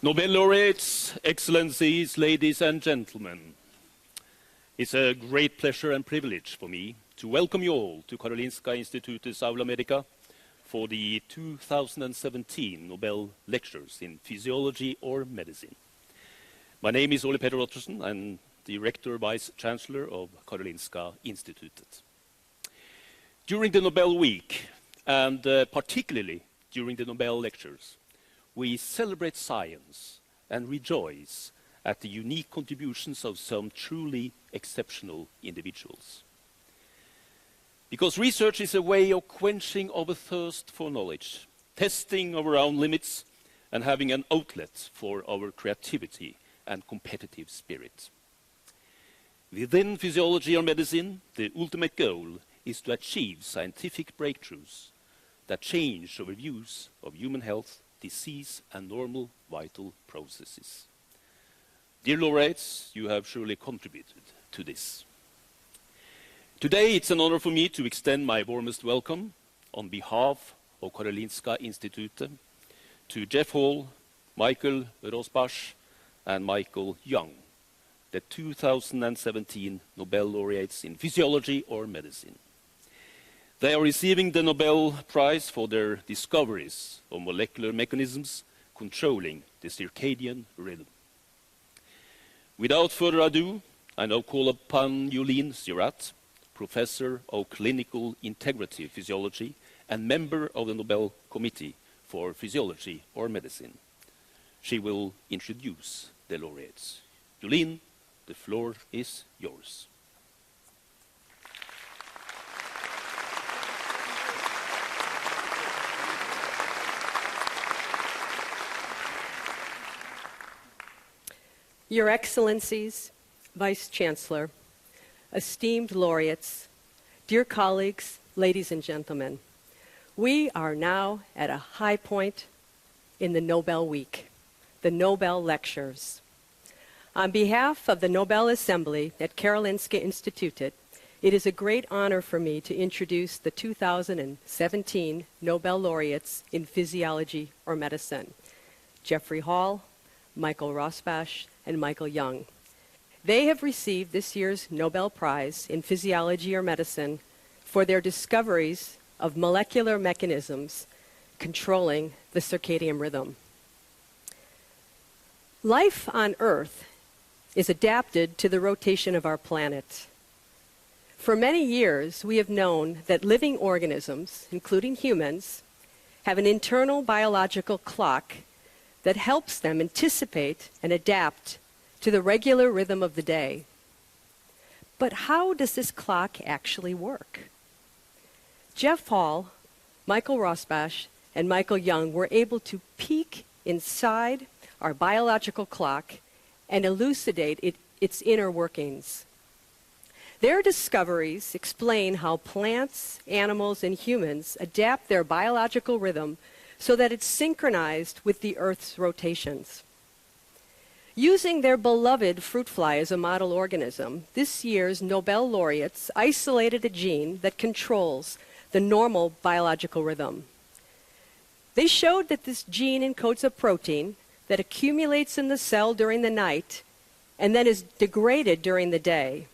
Nobel laureates, excellencies, ladies and gentlemen. It's a great pleasure and privilege for me to welcome you all to Karolinska Institutet's Aula Medica for the 2017 Nobel Lectures in Physiology or Medicine. My name is Ole Petter Ottersen. I'm Director Vice Chancellor of Karolinska Institutet. During the Nobel Week, and particularly during the Nobel Lectures, we celebrate science and rejoice at the unique contributions of some truly exceptional individuals. Because research is a way of quenching our thirst for knowledge, testing our own limits, and having an outlet for our creativity and competitive spirit. Within physiology or medicine, the ultimate goal is to achieve scientific breakthroughs that change our views of human health, disease, and normal vital processes. Dear laureates, you have surely contributed to this. Today, it's an honor for me to extend my warmest welcome on behalf of Karolinska Institutet to Jeff Hall, Michael Rosbach, and Michael Young, the 2017 Nobel laureates in physiology or medicine. They are receiving the Nobel Prize for their discoveries of molecular mechanisms controlling the circadian rhythm. Without further ado, I now call upon Yulin Sirat, Professor of Clinical Integrative Physiology and member of the Nobel Committee for Physiology or Medicine. She will introduce the laureates. Yulin, the floor is yours. Your Excellencies, Vice Chancellor, esteemed laureates, dear colleagues, ladies and gentlemen, we are now at a high point in the Nobel Week, the Nobel Lectures. On behalf of the Nobel Assembly at Karolinska Institutet, it is a great honor for me to introduce the 2017 Nobel laureates in physiology or medicine, Jeffrey Hall, Michael Rosbach, and Michael Young. They have received this year's Nobel Prize in Physiology or Medicine for their discoveries of molecular mechanisms controlling the circadian rhythm. Life on Earth is adapted to the rotation of our planet. For many years, we have known that living organisms, including humans, have an internal biological clock that helps them anticipate and adapt to the regular rhythm of the day. But how does this clock actually work? Jeff Hall, Michael Rosbach, and Michael Young were able to peek inside our biological clock and elucidate its inner workings. Their discoveries explain how plants, animals, and humans adapt their biological rhythm so that it's synchronized with the Earth's rotations. Using their beloved fruit fly as a model organism, this year's Nobel laureates isolated a gene that controls the normal biological rhythm. They showed that this gene encodes a protein that accumulates in the cell during the night and then is degraded during the day.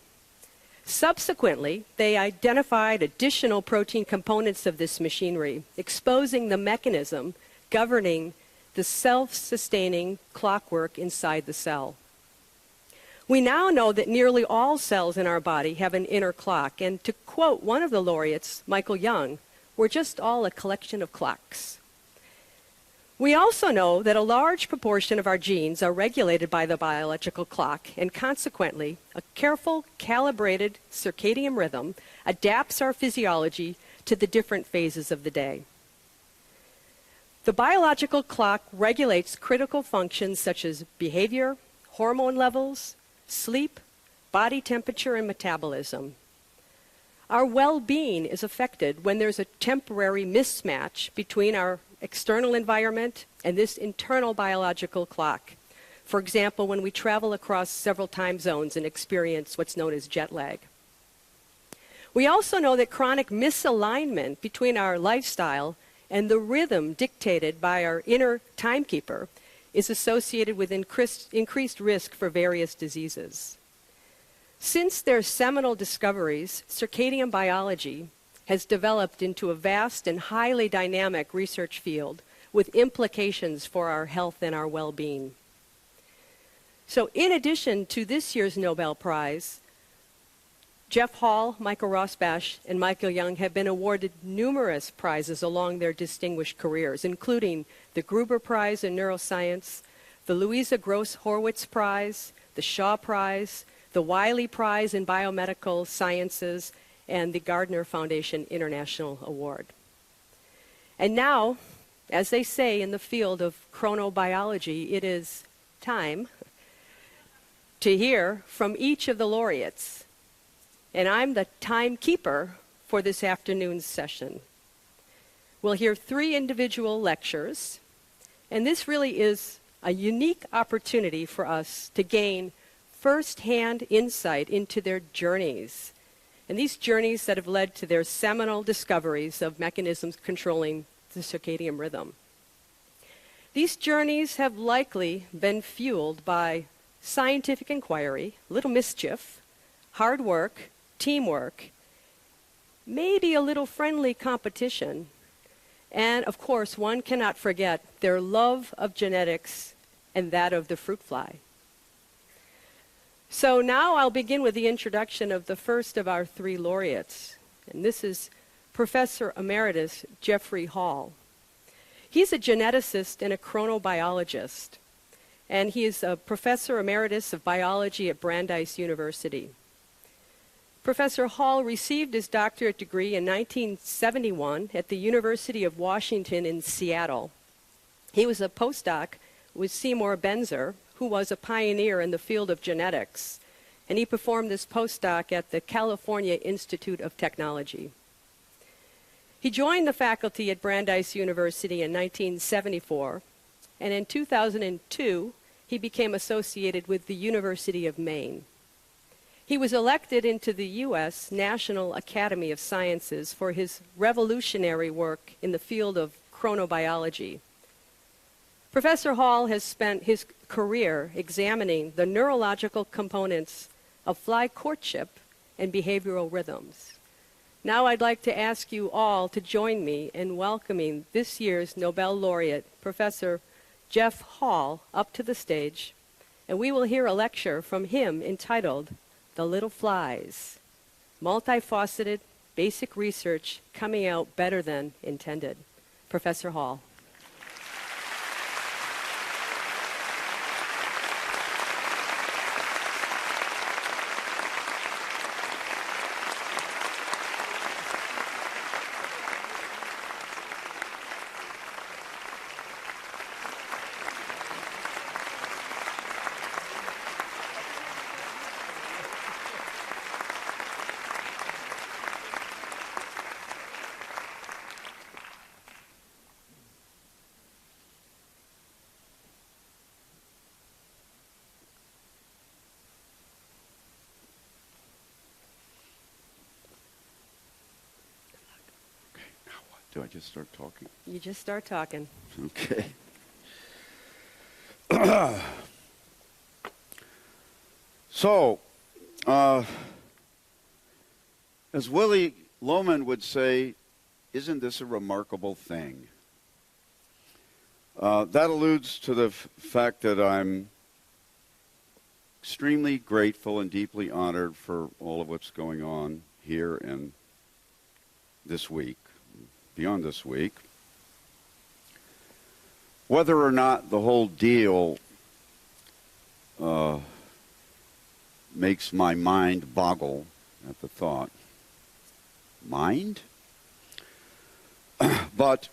Subsequently, they identified additional protein components of this machinery, exposing the mechanism governing the self-sustaining clockwork inside the cell. We now know that nearly all cells in our body have an inner clock, and to quote one of the laureates, Michael Young, we're just all a collection of clocks. We also know that a large proportion of our genes are regulated by the biological clock, and consequently, a careful, calibrated circadian rhythm adapts our physiology to the different phases of the day. The biological clock regulates critical functions such as behavior, hormone levels, sleep, body temperature, and metabolism. Our well-being is affected when there's a temporary mismatch between our external environment and this internal biological clock. For example, when we travel across several time zones and experience what's known as jet lag. We also know that chronic misalignment between our lifestyle and the rhythm dictated by our inner timekeeper is associated with increased risk for various diseases. Since their seminal discoveries, circadian biology has developed into a vast and highly dynamic research field with implications for our health and our well-being. So in addition to this year's Nobel Prize, Jeff Hall, Michael Rosbash, and Michael Young have been awarded numerous prizes along their distinguished careers, including the Gruber Prize in Neuroscience, the Louisa Gross Horwitz Prize, the Shaw Prize, the Wiley Prize in Biomedical Sciences, and the Gardner Foundation International Award. And now, as they say in the field of chronobiology, it is time to hear from each of the laureates. And I'm the timekeeper for this afternoon's session. We'll hear 3 individual lectures, and this really is a unique opportunity for us to gain first-hand insight into their journeys, and these journeys that have led to their seminal discoveries of mechanisms controlling the circadian rhythm. These journeys have likely been fueled by scientific inquiry, little mischief, hard work, teamwork, maybe a little friendly competition, and of course one cannot forget their love of genetics and that of the fruit fly. So now I'll begin with the introduction of the first of our 3 laureates, and this is Professor Emeritus Jeffrey Hall. He's a geneticist and a chronobiologist, and he is a Professor Emeritus of Biology at Brandeis University. Professor Hall received his doctorate degree in 1971 at the University of Washington in Seattle. He was a postdoc with Seymour Benzer, who was a pioneer in the field of genetics, and he performed this postdoc at the California Institute of Technology. He joined the faculty at Brandeis University in 1974, and in 2002, he became associated with the University of Maine. He was elected into the U.S. National Academy of Sciences for his revolutionary work in the field of chronobiology. Professor Hall has spent his career examining the neurological components of fly courtship and behavioral rhythms. Now I'd like to ask you all to join me in welcoming this year's Nobel laureate, Professor Jeff Hall, up to the stage, and we will hear a lecture from him entitled The Little Flies, Multifaceted Basic Research Coming Out Better Than Intended. Professor Hall. Do I just start talking? You just start talking. Okay. So, as Willie Loman would say, isn't this a remarkable thing? That alludes to the fact that I'm extremely grateful and deeply honored for all of what's going on here and this week. Beyond this week, whether or not the whole deal makes my mind boggle at the thought. Mind? But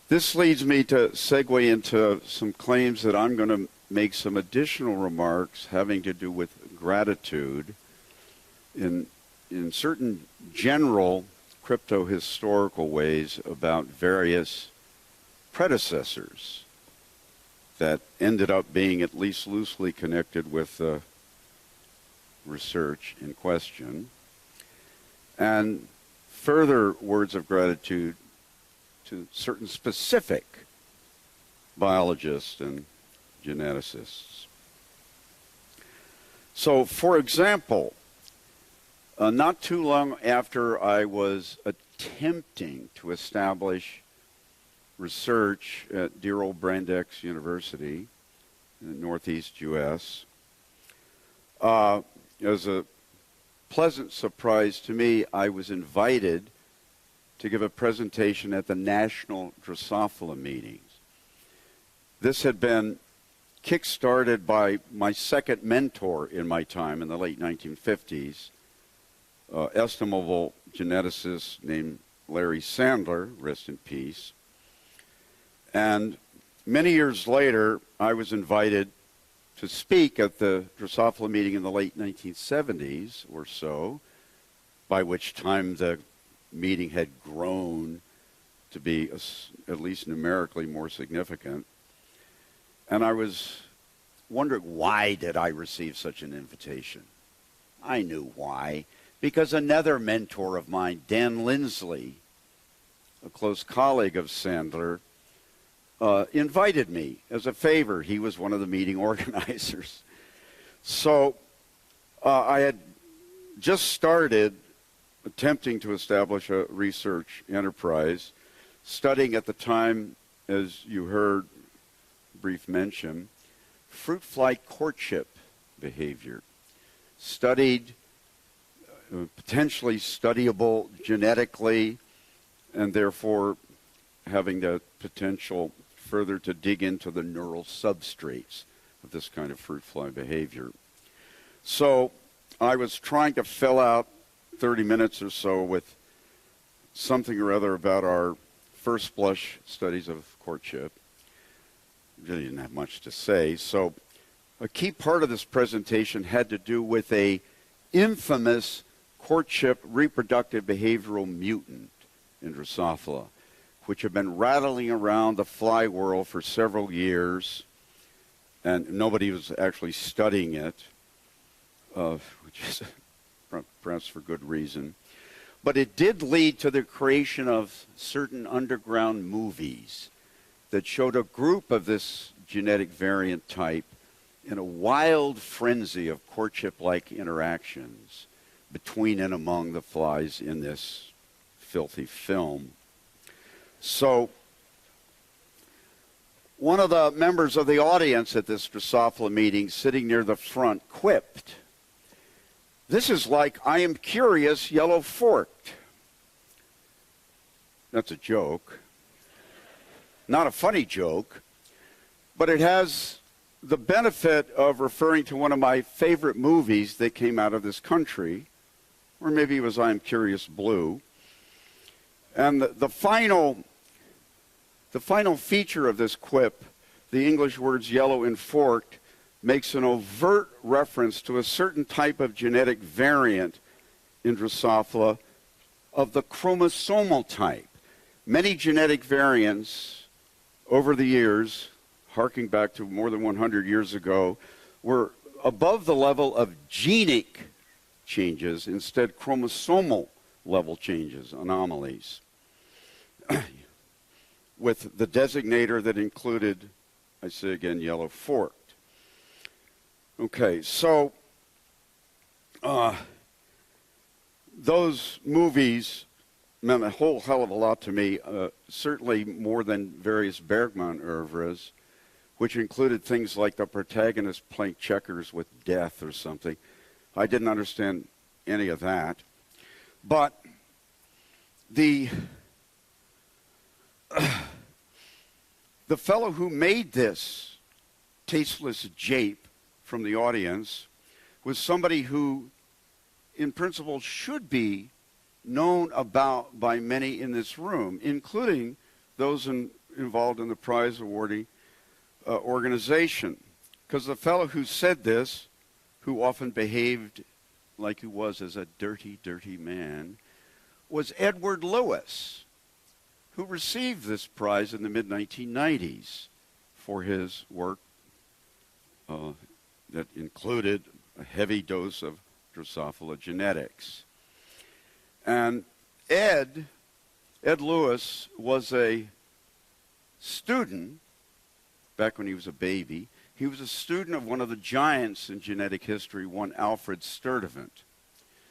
this leads me to segue into some claims that I'm going to make some additional remarks having to do with gratitude in certain general crypto-historical ways about various predecessors that ended up being at least loosely connected with the research in question, and further words of gratitude to certain specific biologists and geneticists. So, for example, not too long after I was attempting to establish research at dear old Brand X University in the Northeast U.S., as a pleasant surprise to me, I was invited to give a presentation at the National Drosophila meetings. This had been kick-started by my second mentor in my time in the late 1950s, estimable geneticist named Larry Sandler, rest in peace. And many years later, I was invited to speak at the Drosophila meeting in the late 1970s or so, by which time the meeting had grown to be at least numerically more significant. And I was wondering, why did I receive such an invitation? I knew why. Because another mentor of mine, Dan Lindsley, a close colleague of Sandler, invited me as a favor. He was one of the meeting organizers. So I had just started attempting to establish a research enterprise, studying at the time, as you heard brief mention, fruit fly courtship behavior. Studied potentially studyable genetically, and therefore having the potential further to dig into the neural substrates of this kind of fruit fly behavior. So I was trying to fill out 30 minutes or so with something or other about our first blush studies of courtship. Really didn't have much to say. So a key part of this presentation had to do with a infamous courtship reproductive behavioral mutant in Drosophila, which had been rattling around the fly world for several years, and nobody was actually studying it, which is perhaps for good reason. But it did lead to the creation of certain underground movies that showed a group of this genetic variant type in a wild frenzy of courtship-like interactions between and among the flies in this filthy film. So one of the members of the audience at this Drosophila meeting, sitting near the front, quipped, "This is like I Am Curious Yellow Forked." That's a joke. Not a funny joke, but it has the benefit of referring to one of my favorite movies that came out of this country, or maybe it was I Am Curious Blue. And the final feature of this quip, the English words yellow and forked, makes an overt reference to a certain type of genetic variant in Drosophila of the chromosomal type. Many genetic variants over the years, harking back to more than 100 years ago, were above the level of genic changes, instead chromosomal level changes, anomalies, with the designator that included, I say again, yellow forked. Okay, so those movies meant a whole hell of a lot to me, certainly more than various Bergman oeuvres, which included things like the protagonist playing checkers with death or something. I didn't understand any of that. But the fellow who made this tasteless jape from the audience was somebody who, in principle, should be known about by many in this room, including those involved in the prize awarding organization. Because the fellow who said this, who often behaved like he was as a dirty, dirty man, was Edward Lewis, who received this prize in the mid-1990s for his work that included a heavy dose of Drosophila genetics. And Ed Lewis was a student back when he was a baby. He was a student of one of the giants in genetic history, one Alfred Sturtevant.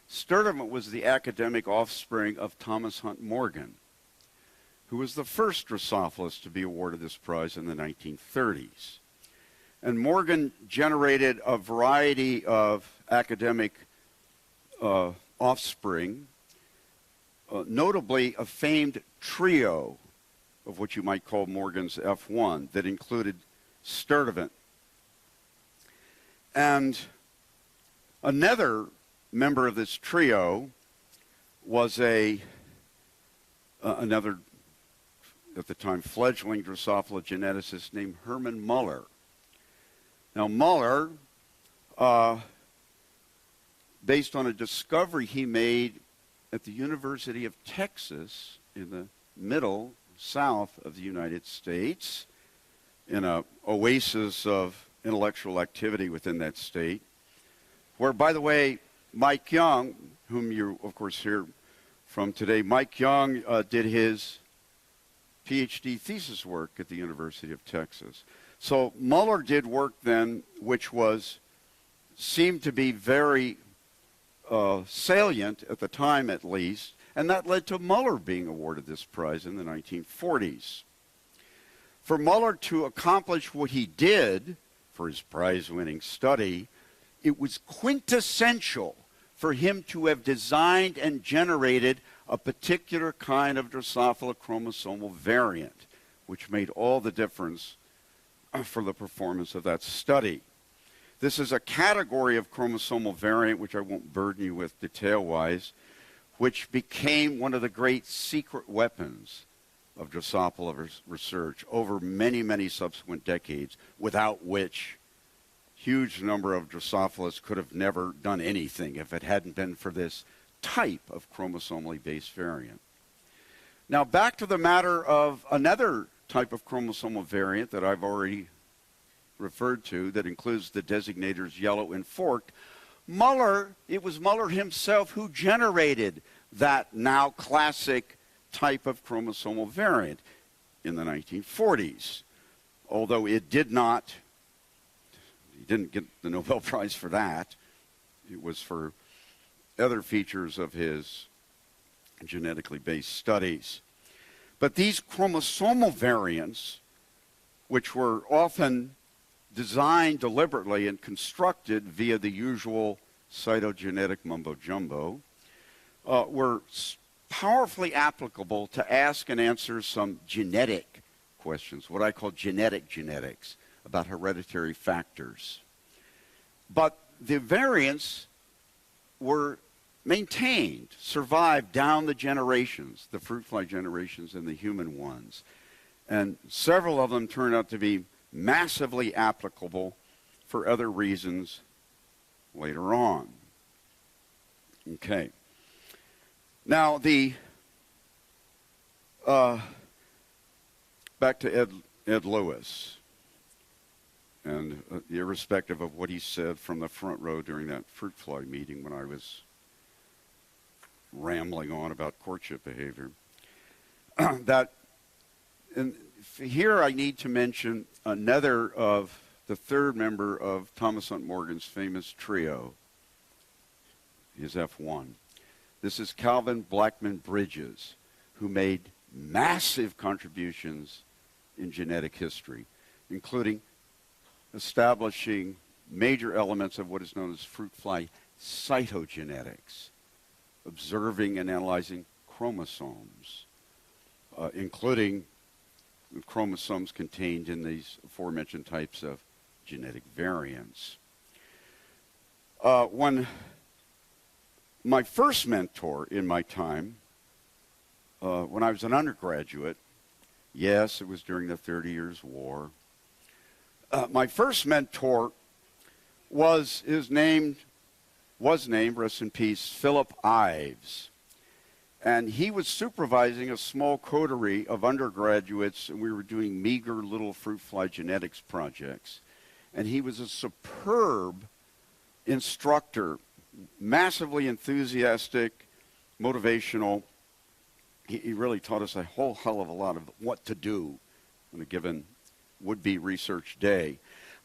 Sturtevant was the academic offspring of Thomas Hunt Morgan, who was the first Drosophilist to be awarded this prize in the 1930s. And Morgan generated a variety of academic offspring, notably a famed trio of what you might call Morgan's F1 that included Sturtevant. And another member of this trio was another, at the time, fledgling Drosophila geneticist named Hermann Muller. Now, Muller, based on a discovery he made at the University of Texas in the middle, south of the United States, in an oasis of intellectual activity within that state, where, by the way, Mike Young, whom you, of course, hear from today, Mike Young did his PhD thesis work at the University of Texas. So Muller did work then which seemed to be very salient at the time at least, and that led to Muller being awarded this prize in the 1940s. For Muller to accomplish what he did for his prize-winning study, it was quintessential for him to have designed and generated a particular kind of Drosophila chromosomal variant, which made all the difference for the performance of that study. This is a category of chromosomal variant, which I won't burden you with detail-wise, which became one of the great secret weapons of Drosophila research over many, many subsequent decades, without which huge number of Drosophilists could have never done anything if it hadn't been for this type of chromosomally based variant. Now back to the matter of another type of chromosomal variant that I've already referred to that includes the designators yellow and forked. It was Muller himself who generated that now classic type of chromosomal variant in the 1940s, although he didn't get the Nobel Prize for that. It was for other features of his genetically based studies. But these chromosomal variants, which were often designed deliberately and constructed via the usual cytogenetic mumbo-jumbo, were powerfully applicable to ask and answer some genetic questions, what I call genetic genetics, about hereditary factors. But the variants were maintained, survived down the generations, the fruit fly generations and the human ones. And several of them turned out to be massively applicable for other reasons later on. Okay. Now, back to Ed Lewis, and irrespective of what he said from the front row during that fruit fly meeting when I was rambling on about courtship behavior, here I need to mention another of the third member of Thomas Hunt Morgan's famous trio, his F1. This is Calvin Blackman Bridges, who made massive contributions in genetic history, including establishing major elements of what is known as fruit fly cytogenetics, observing and analyzing chromosomes, including the chromosomes contained in these aforementioned types of genetic variants. When my first mentor in my time, when I was an undergraduate, yes, it was during the 30 Years' War, my first mentor was named, rest in peace, Philip Ives. And he was supervising a small coterie of undergraduates, and we were doing meager little fruit fly genetics projects. And he was a superb instructor, massively enthusiastic, motivational. He really taught us a whole hell of a lot of what to do on a given would-be research day.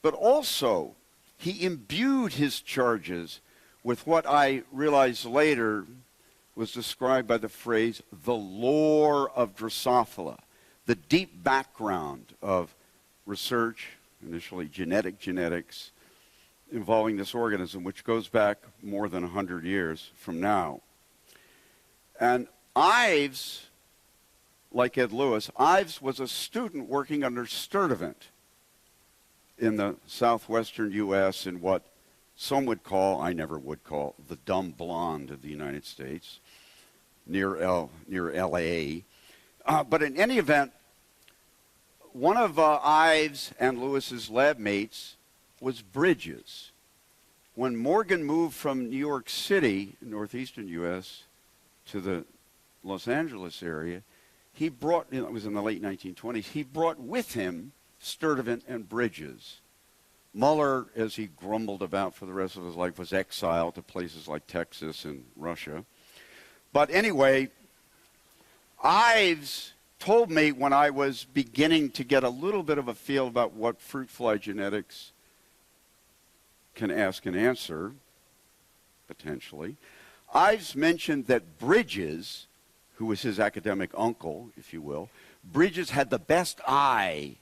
but also he imbued his charges with what I realized later was described by the phrase, the lore of Drosophila, the deep background of research, initially genetics, involving this organism, which goes back more than 100 years from now. And Ives, like Ed Lewis, Ives was a student working under Sturtevant in the southwestern U.S. in what some would call, I never would call, the dumb blonde of the United States, near L.A. But in any event, one of Ives and Lewis's lab mates was Bridges. When Morgan moved from New York City, northeastern U.S., to the Los Angeles area, he brought, it was in the late 1920s, he brought with him Sturtevant and Bridges. Muller, as he grumbled about for the rest of his life, was exiled to places like Texas and Russia. But anyway, Ives told me when I was beginning to get a little bit of a feel about what fruit fly genetics can ask and answer, potentially, Ives mentioned that Bridges, who was his academic uncle, if you will, Bridges had the best eye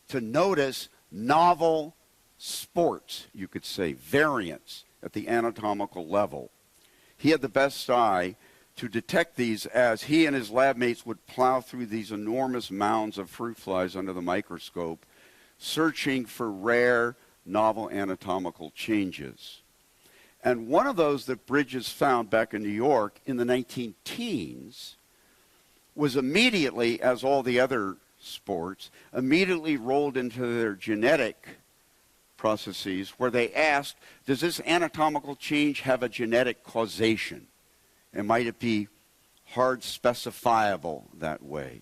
to notice novel sports, you could say, variants at the anatomical level. He had the best eye to detect these as he and his lab mates would plow through these enormous mounds of fruit flies under the microscope, searching for rare, novel anatomical changes. And one of those that Bridges found back in New York in the 19-teens was immediately, as all the other sports, immediately rolled into their genetic processes where they asked, does this anatomical change have a genetic causation? And might it be hard specifiable that way?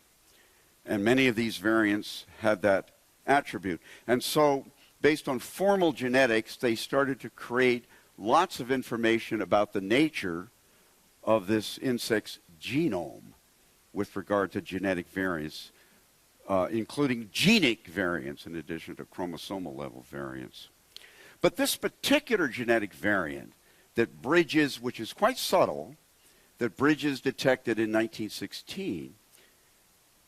And many of these variants had that attribute. And so, based on formal genetics, they started to create lots of information about the nature of this insect's genome with regard to genetic variants, including genic variants in addition to chromosomal level variants. But this particular genetic variant that Bridges, which is quite subtle, that Bridges detected in 1916,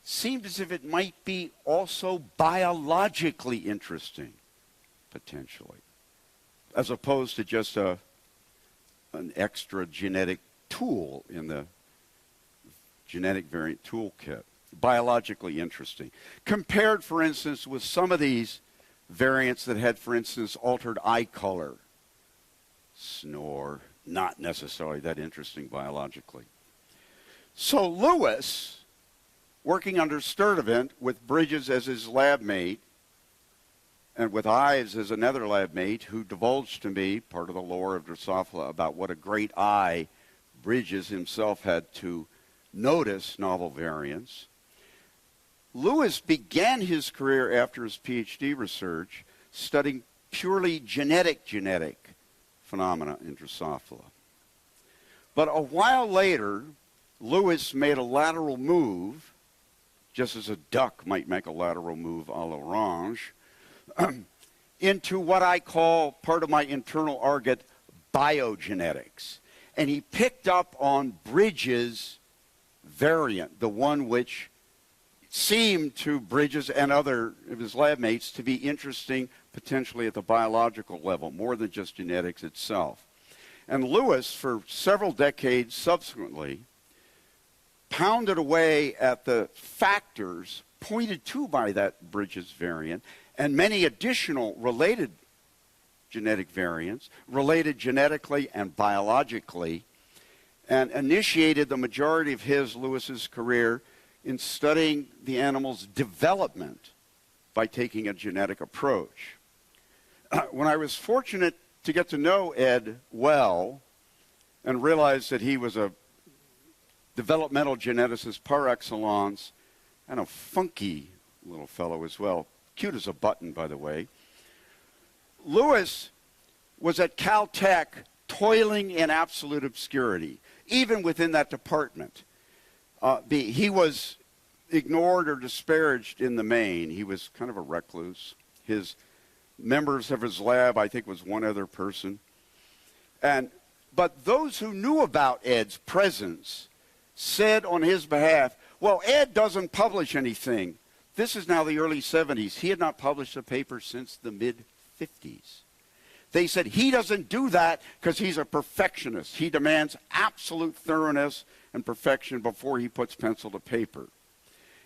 seemed as if it might be also biologically interesting, potentially, as opposed to just an extra genetic tool in the genetic variant toolkit. Biologically interesting. Compared, for instance, with some of these variants that had, for instance, altered eye color. Snore, not necessarily that interesting biologically. So Lewis, working under Sturtevant with Bridges as his lab mate, and with Ives as another lab mate, who divulged to me part of the lore of Drosophila about what a great eye Bridges himself had to notice novel variants. Lewis began his career after his PhD research studying purely genetic phenomena in Drosophila. But a while later, Lewis made a lateral move, just as a duck might make a lateral move à l'orange, into what I call, part of my internal argot, biogenetics. And he picked up on Bridges' variant, the one which seemed to Bridges and other of his lab mates to be interesting potentially at the biological level, more than just genetics itself. And Lewis, for several decades subsequently, pounded away at the factors pointed to by that Bridges variant and many additional related genetic variants, related genetically and biologically, and initiated the majority of Lewis's career in studying the animal's development by taking a genetic approach. When I was fortunate to get to know Ed well and realize that he was a developmental geneticist par excellence and a funky little fellow as well, cute as a button, by the way, Lewis was at Caltech toiling in absolute obscurity, even within that department. He was ignored or disparaged in the main. He was kind of a recluse. His members of his lab, I think was one other person. But those who knew about Ed's presence said on his behalf, well, Ed doesn't publish anything. This is now the early 70s. He had not published a paper since the mid-50s. They said he doesn't do that because he's a perfectionist. He demands absolute thoroughness and perfection before he puts pencil to paper.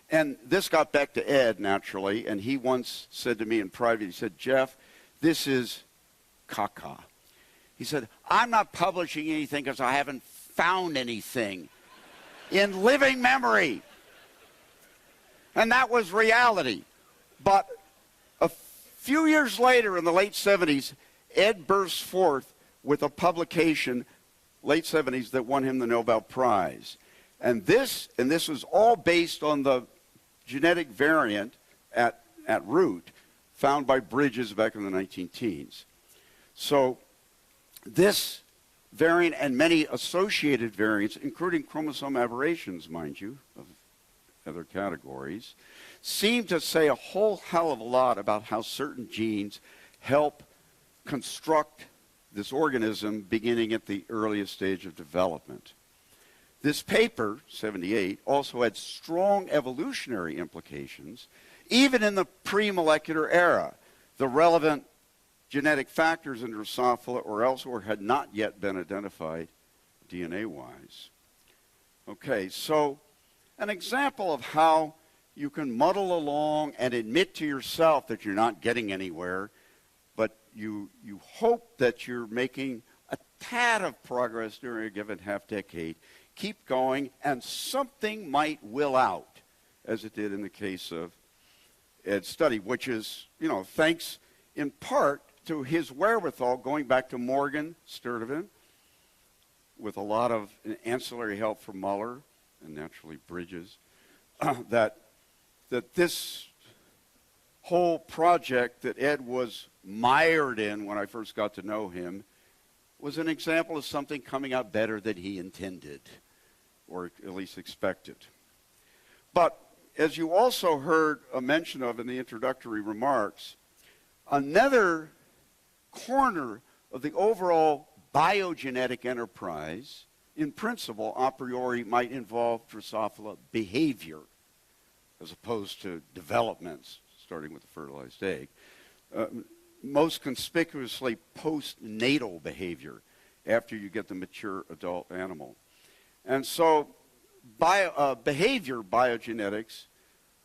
And this got back to Ed, naturally, and he once said to me in private, he said, Jeff, this is caca. He said, I'm not publishing anything because I haven't found anything in living memory. And that was reality. But a few years later, in the late 70s, Ed burst forth with a publication, late 70s, that won him the Nobel Prize. And this was all based on the genetic variant at root found by Bridges back in the 19-teens. So this variant and many associated variants, including chromosome aberrations, mind you, of other categories, seem to say a whole hell of a lot about how certain genes help construct this organism beginning at the earliest stage of development. This paper, 78, also had strong evolutionary implications, even in the pre-molecular era. The relevant genetic factors in Drosophila or elsewhere had not yet been identified DNA-wise. Okay, so an example of how you can muddle along and admit to yourself that you're not getting anywhere, but you hope that you're making a tad of progress during a given half-decade. Keep going, and something might will out, as it did in the case of Ed's study, which is, thanks in part to his wherewithal, going back to Morgan Sturtevant, with a lot of ancillary help from Muller and naturally Bridges, that this whole project that Ed was mired in when I first got to know him was an example of something coming out better than he intended, or at least expected. But as you also heard a mention of in the introductory remarks, another corner of the overall biogenetic enterprise, in principle, a priori, might involve Drosophila behavior, as opposed to developments, starting with the fertilized egg. Most conspicuously postnatal behavior after you get the mature adult animal. And so behavior biogenetics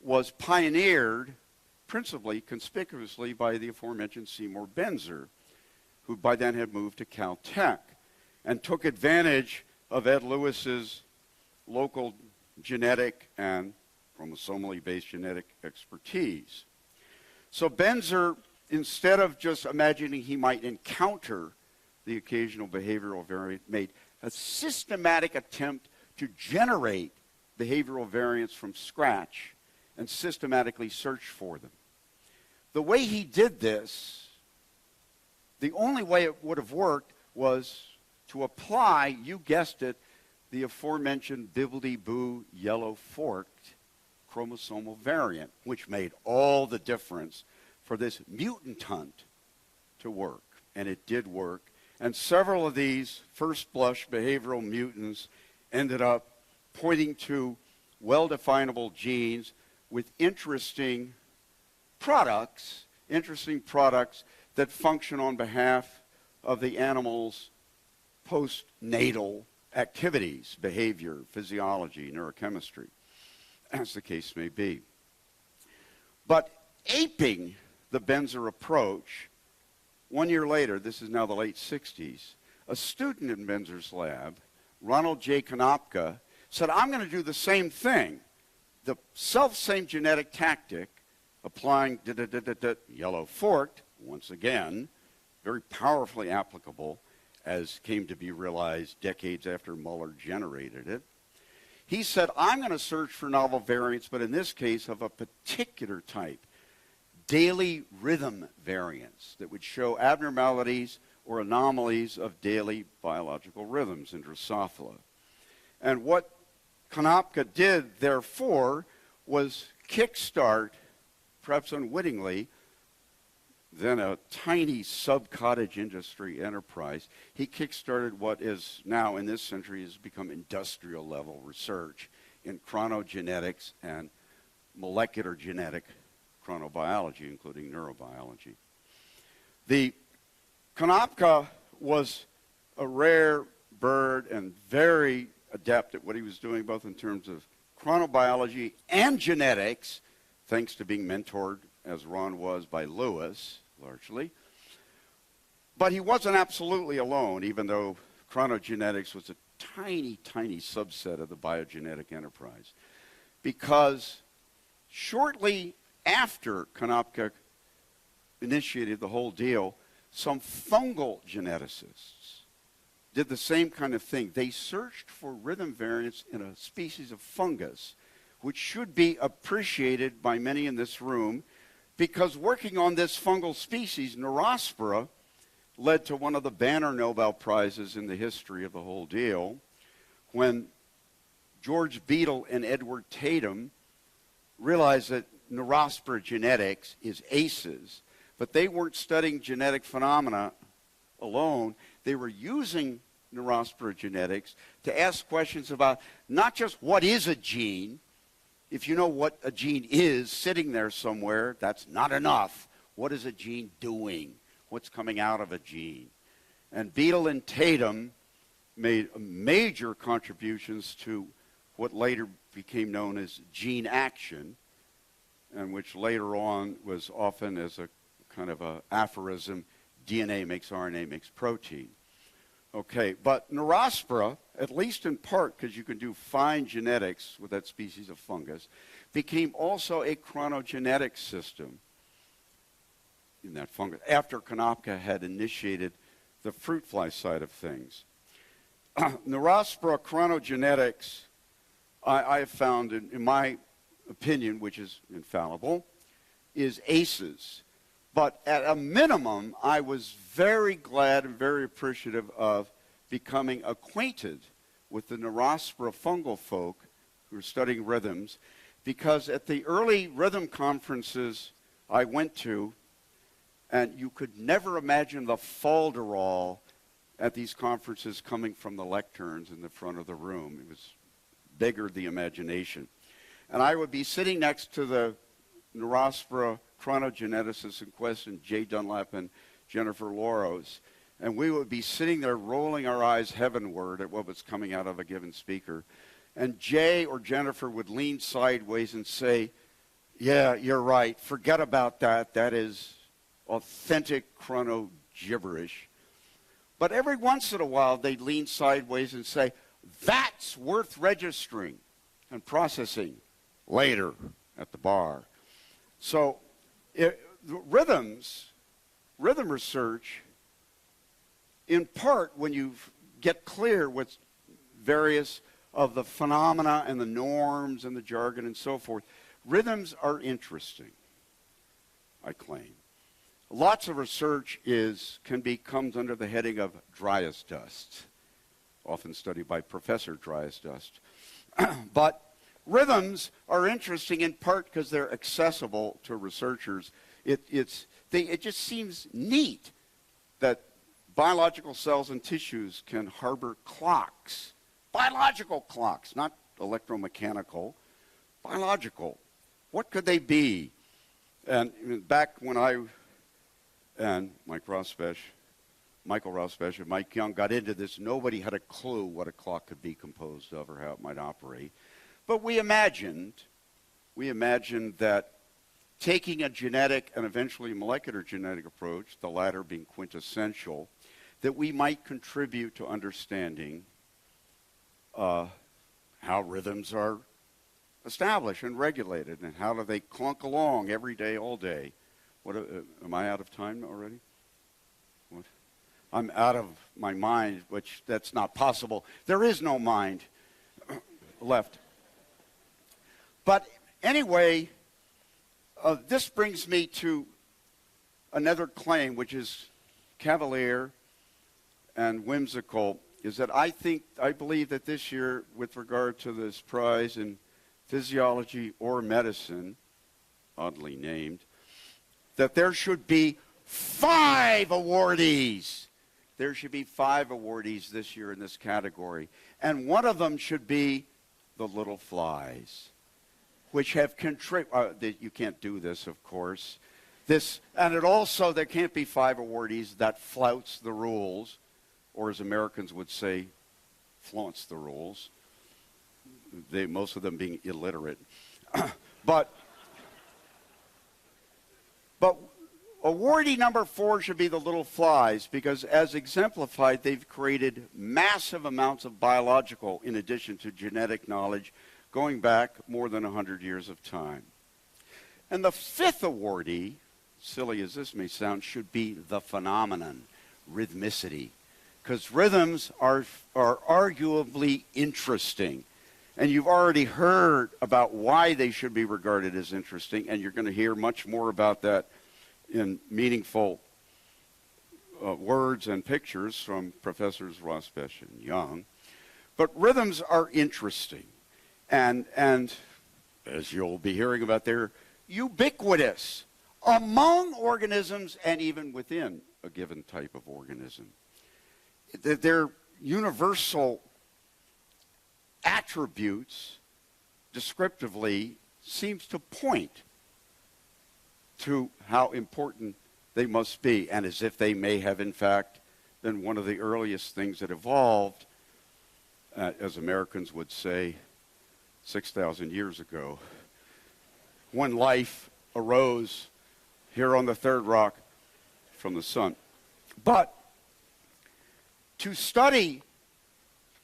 was pioneered principally, conspicuously, by the aforementioned Seymour Benzer, who by then had moved to Caltech and took advantage of Ed Lewis's local genetic and chromosomally based genetic expertise. So Benzer, instead of just imagining he might encounter the occasional behavioral variant, made a systematic attempt to generate behavioral variants from scratch and systematically search for them. The way he did this, the only way it would have worked was to apply, you guessed it, the aforementioned bibbledy-boo yellow-forked chromosomal variant, which made all the difference for this mutant hunt to work. And it did work. And several of these first blush behavioral mutants ended up pointing to well-definable genes with interesting products that function on behalf of the animal's postnatal activities, behavior, physiology, neurochemistry, as the case may be. But aping the Benzer approach, 1 year later, this is now the late 60s, a student in Benzer's lab, Ronald J. Konopka, said, I'm going to do the same thing, the self-same genetic tactic, applying yellow forked, once again, very powerfully applicable, as came to be realized decades after Muller generated it. He said, I'm going to search for novel variants, but in this case of a particular type, daily rhythm variants that would show abnormalities or anomalies of daily biological rhythms in Drosophila. And what Konopka did, therefore, was kickstart, perhaps unwittingly, then a tiny sub-cottage industry enterprise, he kickstarted what is now in this century has become industrial level research in chronogenetics and molecular genetic chronobiology, including neurobiology. The Konopka was a rare bird and very adept at what he was doing, both in terms of chronobiology and genetics, thanks to being mentored, as Ron was, by Lewis, largely. But he wasn't absolutely alone, even though chronogenetics was a tiny, tiny subset of the biogenetic enterprise. Because shortly after Konopka initiated the whole deal, some fungal geneticists did the same kind of thing. They searched for rhythm variants in a species of fungus, which should be appreciated by many in this room, because working on this fungal species, Neurospora, led to one of the banner Nobel Prizes in the history of the whole deal, when George Beadle and Edward Tatum realized that Neurospora genetics is ACEs, but they weren't studying genetic phenomena alone. They were using Neurospora genetics to ask questions about not just what is a gene. If you know what a gene is sitting there somewhere, that's not enough. What is a gene doing? What's coming out of a gene? And Beadle and Tatum made major contributions to what later became known as gene action, and which later on was often as a kind of a aphorism, DNA makes RNA makes protein. Okay, but Neurospora, at least in part because you can do fine genetics with that species of fungus, became also a chronogenetic system in that fungus, after Konopka had initiated the fruit fly side of things. Neurospora chronogenetics, I have found, in my opinion, which is infallible, is ACEs. But at a minimum, I was very glad and very appreciative of becoming acquainted with the Neurospora fungal folk who were studying rhythms, because at the early rhythm conferences I went to, and you could never imagine the falderall at these conferences coming from the lecterns in the front of the room. It was beggared the imagination. And I would be sitting next to the Neurospora chronogeneticists in question, Jay Dunlap and Jennifer Loros, and we would be sitting there rolling our eyes heavenward at what was coming out of a given speaker. And Jay or Jennifer would lean sideways and say, "Yeah, you're right. Forget about that. That is authentic chrono gibberish." But every once in a while, they'd lean sideways and say, "That's worth registering and processing later at the bar." So rhythm research, in part, when you get clear with various of the phenomena and the norms and the jargon and so forth, rhythms are interesting, I claim. Lots of research comes under the heading of dry as dust, often studied by Professor Dry as Dust. But rhythms are interesting in part because they're accessible to researchers. It just seems neat that biological cells and tissues can harbor clocks. Biological clocks, not electromechanical, biological. What could they be? And back when I and Michael Rospesh and Mike Young got into this, nobody had a clue what a clock could be composed of or how it might operate. But we imagined that taking a genetic and eventually molecular genetic approach, the latter being quintessential, that we might contribute to understanding how rhythms are established and regulated, and how do they clunk along every day, all day. What am I out of time already? What? I'm out of my mind, which that's not possible. There is no mind left. But anyway, this brings me to another claim, which is cavalier and whimsical, is that I believe that this year, with regard to this prize in physiology or medicine, oddly named, that there should be 5 awardees. There should be 5 awardees this year in this category. And one of them should be the little flies, which have contributed. You can't do this, of course. And it also, there can't be 5 awardees that flouts the rules, or as Americans would say, flaunts the rules. Most of them being illiterate. But awardee number 4 should be the little flies, because as exemplified, they've created massive amounts of biological, in addition to genetic knowledge, going back more than 100 years of time. And the 5th awardee, silly as this may sound, should be the phenomenon, rhythmicity, because rhythms are arguably interesting. And you've already heard about why they should be regarded as interesting, and you're going to hear much more about that in meaningful words and pictures from Professors Rosbesh and Young. But rhythms are interesting. And as you'll be hearing about, they're ubiquitous among organisms and even within a given type of organism. Their universal attributes descriptively seems to point to how important they must be, and as if they may have in fact been one of the earliest things that evolved, as Americans would say, 6,000 years ago, when life arose here on the third rock from the sun. But to study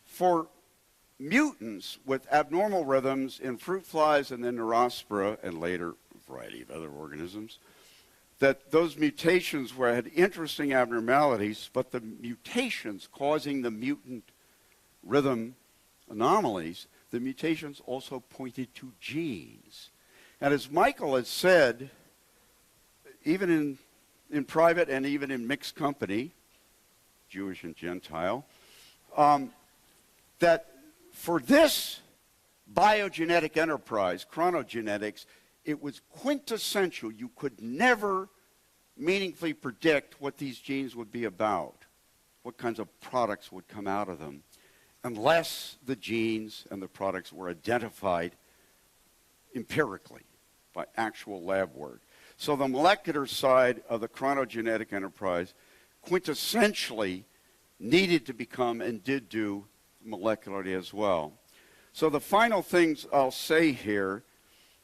for mutants with abnormal rhythms in fruit flies and then Neurospora and later a variety of other organisms, that those mutations had interesting abnormalities, but the mutations causing the mutant rhythm anomalies, the mutations also pointed to genes. And as Michael has said, even in private and even in mixed company, Jewish and Gentile, that for this biogenetic enterprise, chronogenetics, it was quintessential. You could never meaningfully predict what these genes would be about, what kinds of products would come out of them, unless the genes and the products were identified empirically by actual lab work. So the molecular side of the chronogenetic enterprise quintessentially needed to become and did do molecularly as well. So the final things I'll say here,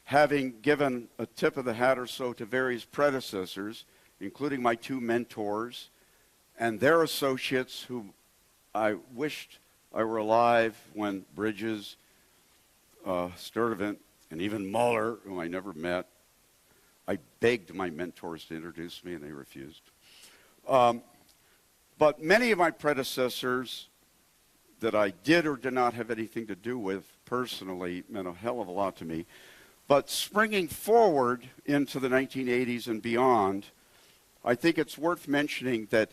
having given a tip of the hat or so to various predecessors, including my 2 mentors and their associates who I wished I were alive when Bridges, Sturtevant, and even Muller, whom I never met. I begged my mentors to introduce me, and they refused. But many of my predecessors that I did or did not have anything to do with personally meant a hell of a lot to me. But springing forward into the 1980s and beyond, I think it's worth mentioning that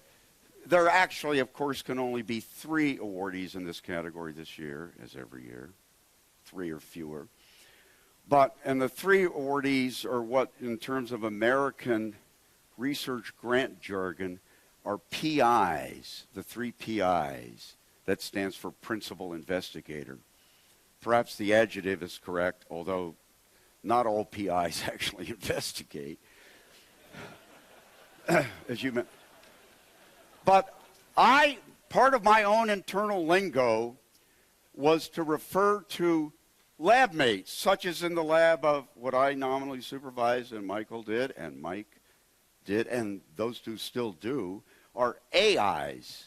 there actually, of course, can only be 3 awardees in this category this year, as every year, 3 or fewer. And the 3 awardees are what, in terms of American research grant jargon, are PIs, the 3 PIs. That stands for principal investigator. Perhaps the adjective is correct, although not all PIs actually investigate, as you meant. But part of my own internal lingo was to refer to lab mates, such as in the lab of what I nominally supervised and Michael did and Mike did, and those 2 still do, are AIs,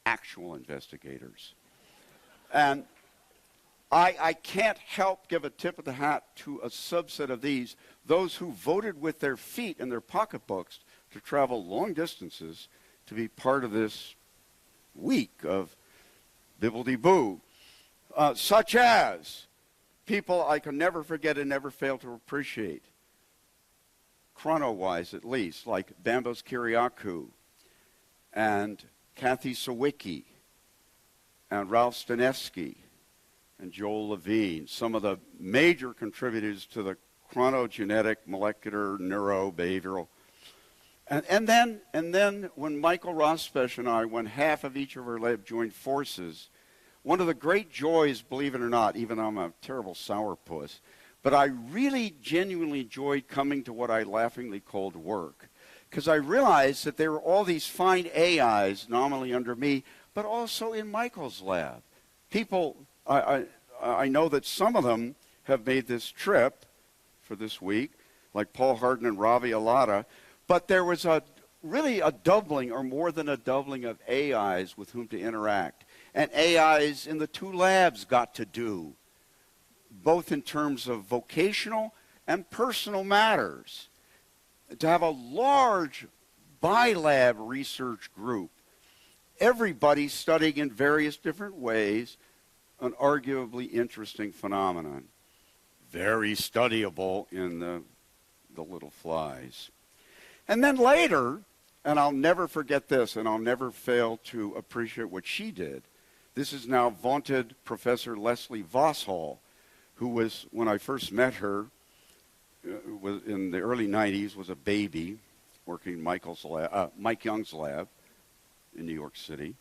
actual investigators. And I can't help give a tip of the hat to a subset of these, those who voted with their feet and their pocketbooks to travel long distances to be part of this week of Bibbledy-Boo, such as people I can never forget and never fail to appreciate, chrono-wise at least, like Bambos Kyriakou and Kathy Sawicki and Ralph Stanevsky and Joel Levine, some of the major contributors to the chronogenetic, molecular, neuro-behavioral And then when Michael Rospesh and I, when half of each of our lab joined forces, one of the great joys, believe it or not, even though I'm a terrible sourpuss, but I really genuinely enjoyed coming to what I laughingly called work, because I realized that there were all these fine AIs nominally under me, but also in Michael's lab. People, I know that some of them have made this trip for this week, like Paul Harden and Ravi Alada, but there was really a doubling or more than a doubling of AIs with whom to interact. And AIs in the two labs got to do, both in terms of vocational and personal matters. To have a large bi-lab research group, everybody studying in various different ways an arguably interesting phenomenon. Very studyable in the little flies. And then later, and I'll never forget this, and I'll never fail to appreciate what she did. This is now vaunted Professor Leslie Vosshall, who was, when I first met her, was in the early 90s, was a baby working in Mike Young's lab in New York City.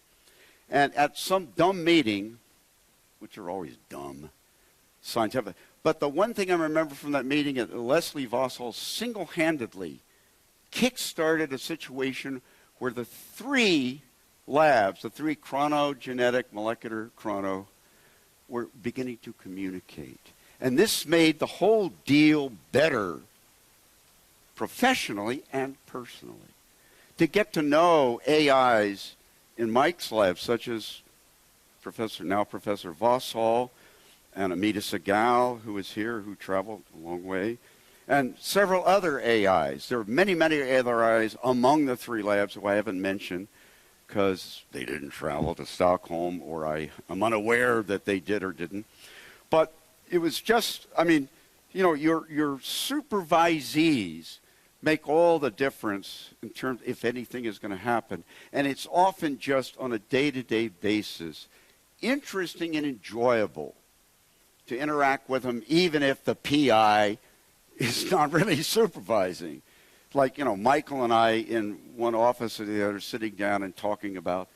And at some dumb meeting, which are always dumb, scientific, but the one thing I remember from that meeting, Leslie Vosshall single-handedly kick-started a situation where the three labs, the three chronogenetic, molecular chrono, were beginning to communicate. And this made the whole deal better professionally and personally. To get to know AIs in Mike's lab, such as Professor Vosshall and Amita Segal, who is here, who traveled a long way, and several other AIs. There are many, many other AIs among the three labs who I haven't mentioned because they didn't travel to Stockholm, or I'm unaware that they did or didn't. But it was just, I mean, you know, your supervisees make all the difference in terms if anything is going to happen. And it's often just on a day-to-day basis, interesting and enjoyable to interact with them, even if the PI is not really supervising. Like, you know, Michael and I in one office or the other sitting down and talking about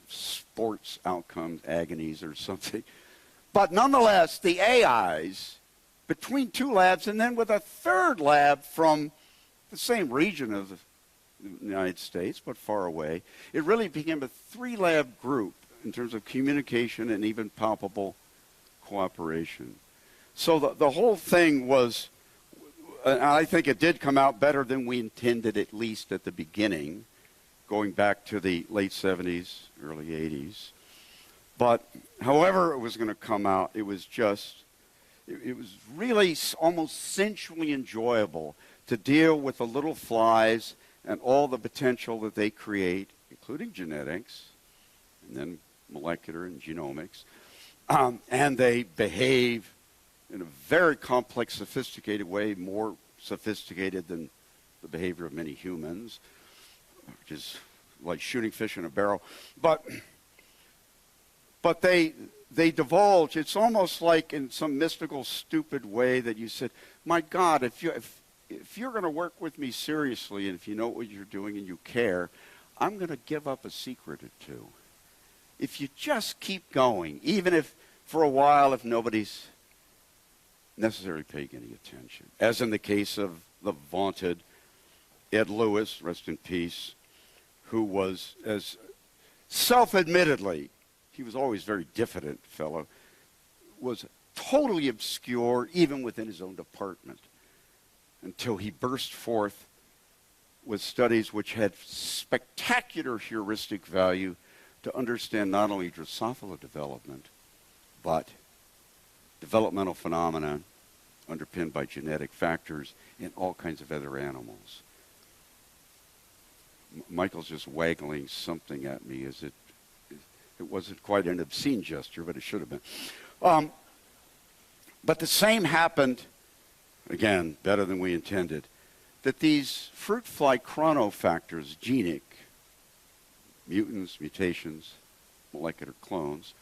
sports outcomes, agonies or something. But nonetheless, the AIs between two labs and then with a third lab from the same region of the United States, but far away, it really became a three-lab group in terms of communication and even palpable cooperation. So the whole thing was, I think it did come out better than we intended, at least at the beginning, going back to the late 70s, early 80s. But however it was going to come out, it was just, it was really almost sensually enjoyable to deal with the little flies and all the potential that they create, including genetics, and then molecular and genomics. And they behave in a very complex, sophisticated way, more sophisticated than the behavior of many humans, which is like shooting fish in a barrel. But they divulge. It's almost like in some mystical, stupid way that you said, my God, if you're going to work with me seriously and if you know what you're doing and you care, I'm going to give up a secret or two. If you just keep going, even if for a while, if nobody's necessarily paying any attention, as in the case of the vaunted Ed Lewis, rest in peace, who was, as self-admittedly, he was always a very diffident fellow, was totally obscure even within his own department until he burst forth with studies which had spectacular heuristic value to understand not only Drosophila development, but developmental phenomena underpinned by genetic factors in all kinds of other animals. Michael's just waggling something at me as it wasn't quite an obscene gesture, but it should have been. But the same happened, again, better than we intended, that these fruit fly chronofactors, genic, mutants, mutations, molecular clones,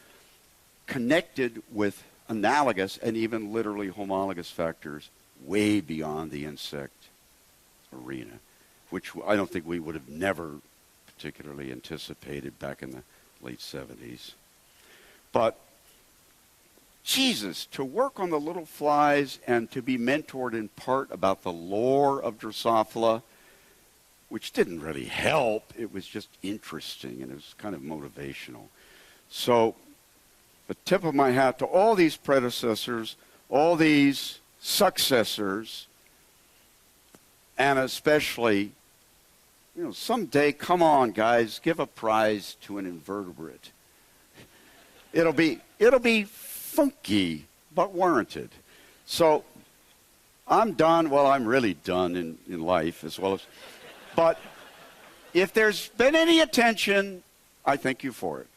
connected with analogous and even literally homologous factors way beyond the insect arena, which I don't think we would have never particularly anticipated back in the late 70s. But Jesus, to work on the little flies and to be mentored in part about the lore of Drosophila, which didn't really help. It was just interesting, and it was kind of motivational. So, the tip of my hat to all these predecessors, all these successors, and especially, someday, come on, guys, give a prize to an invertebrate. It'll be funky, but warranted. So, I'm done. Well, I'm really done in life as well as... But if there's been any attention, I thank you for it.